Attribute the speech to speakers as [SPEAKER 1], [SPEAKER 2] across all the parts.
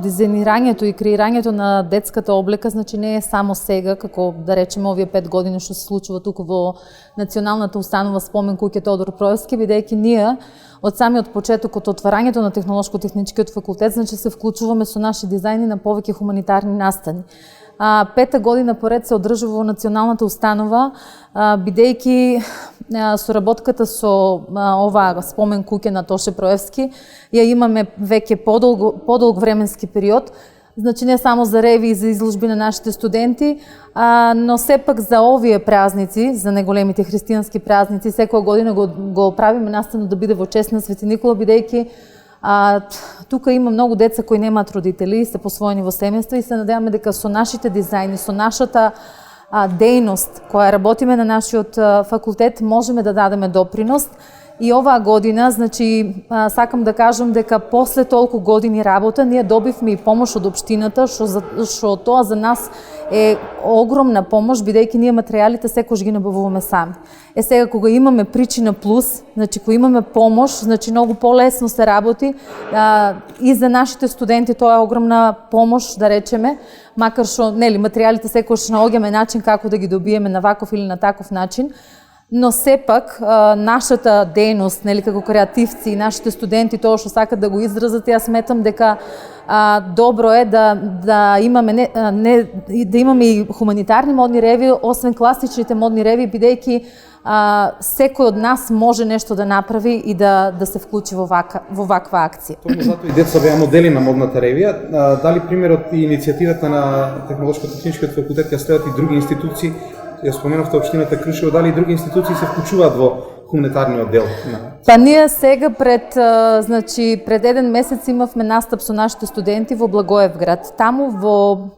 [SPEAKER 1] Дизаинирањето и креирањето на детската облека, значи не е само сега, како да речеме овие 5 години што се случува тука во Националната установа Спомен куќа Тодор Проевски, бидејќи ние од самиот почеток, од отварањето на Технолошко-техничкиот факултет, значи се вклучуваме со наши дизајни на повеќе хуманитарни настани. 5-та година поред се одржува во Националната установа, бидејќи соработката со оваа Спомен куќа на Тоше Проевски ја имаме веќе подолг временски период, значи не само за реви и за изложби на нашите студенти, но сепак за овие празници, за неголемите христијански празници, секоја година го правиме наставно да биде во чест на Свети Никола, бидејќи тука има многу деца кои немаат родители, се посвоени во семејства и се надеваме дека со нашите дизајни, со нашата дејност која работиме на нашиот факултет, можеме да дадеме допринос. И оваа година, значи, сакам да кажам дека после толку години работа, ние добивме и помош од општината, што тоа за нас е огромна помош, бидејќи ние материјалите секојаш ги набавуваме сами. Сега кога имаме причина плюс, значи кога имаме помош, значи многу полесно се работи и за нашите студенти тоа е огромна помош, да речеме, макар што нели материјалите секојаш наоѓаме начин како да ги добиеме на ваков или на таков начин. Но сепак нашата дејност, нели како креативци и нашите студенти тоа што сакат да го изразат, јас сметам дека добро е да имаме да имаме и хуманитарни модни реви, освен класичните модни реви, бидејќи секој од нас може нешто да направи и да се вклучи во ваква акција.
[SPEAKER 2] Точно затоа и деца беа модели на модната ревија. Дали примерот и иницијативата на Технолошко-техничкиот факултет ја следат и други институции? Ја споменавте општината Кршево, дали и други институции се вклучуваат во хуманитарниот дел?
[SPEAKER 1] Па ние сега пред еден месец имавме настап со нашите студенти во Благоевград. Таму во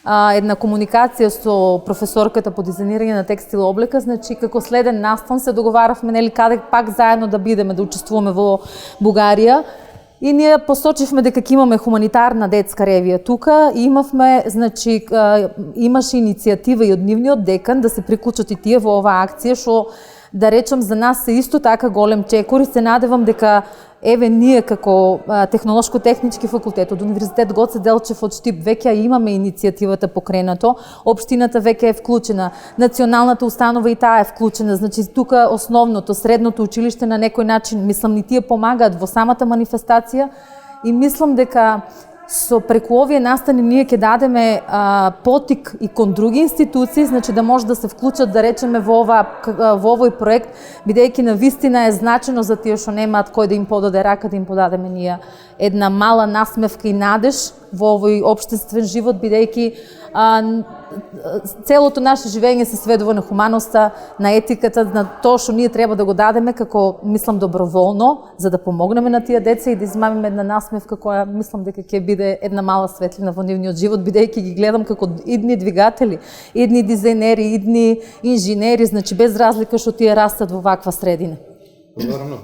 [SPEAKER 1] една комуникација со професорката по дизајнирање на текстил облека, значи како следен настан се договаравме нели каде пак заедно да бидеме, да учествуваме во Бугарија. И ние посочивме дека ќе имаме хуманитарна детска ревија тука и имавме, значи, имаше иницијатива и од нивниот декан да се приклучат и тие во оваа акција, што да речам за нас е исто така голем чекор и се надевам дека еве ние како Технолошко-технички факултет од Универзитет Гоце Делчев од Штип веќе имаме иницијативата покренато, општината веќе е вклучена, Националната установа и таа е вклучена, значи тука основното, средното училиште на некој начин, мислам, и тие помагаат во самата манифестација и мислам дека преку овие настани ние ќе дадеме потик и кон други институции, значи да може да се вклучат, да речеме, во овој проект, бидејќи навистина е значено за тие што немаат кој да им подаде рака, да им подадеме ние една мала насмевка и надеж во овој општествен живот, бидејќи целото наше живење се сведува на хуманоста, на етиката, на тоа што ние треба да го дадеме како, мислам, доброволно, за да помогнеме на тие деца и да измамиме една насмевка која мислам дека ќе биде една мала светлина во нивниот живот, бидејќи ги гледам како идни двигатели, идни дизајнери, идни инженери, значи без разлика што тие растат во ваква средина.
[SPEAKER 2] Наравно.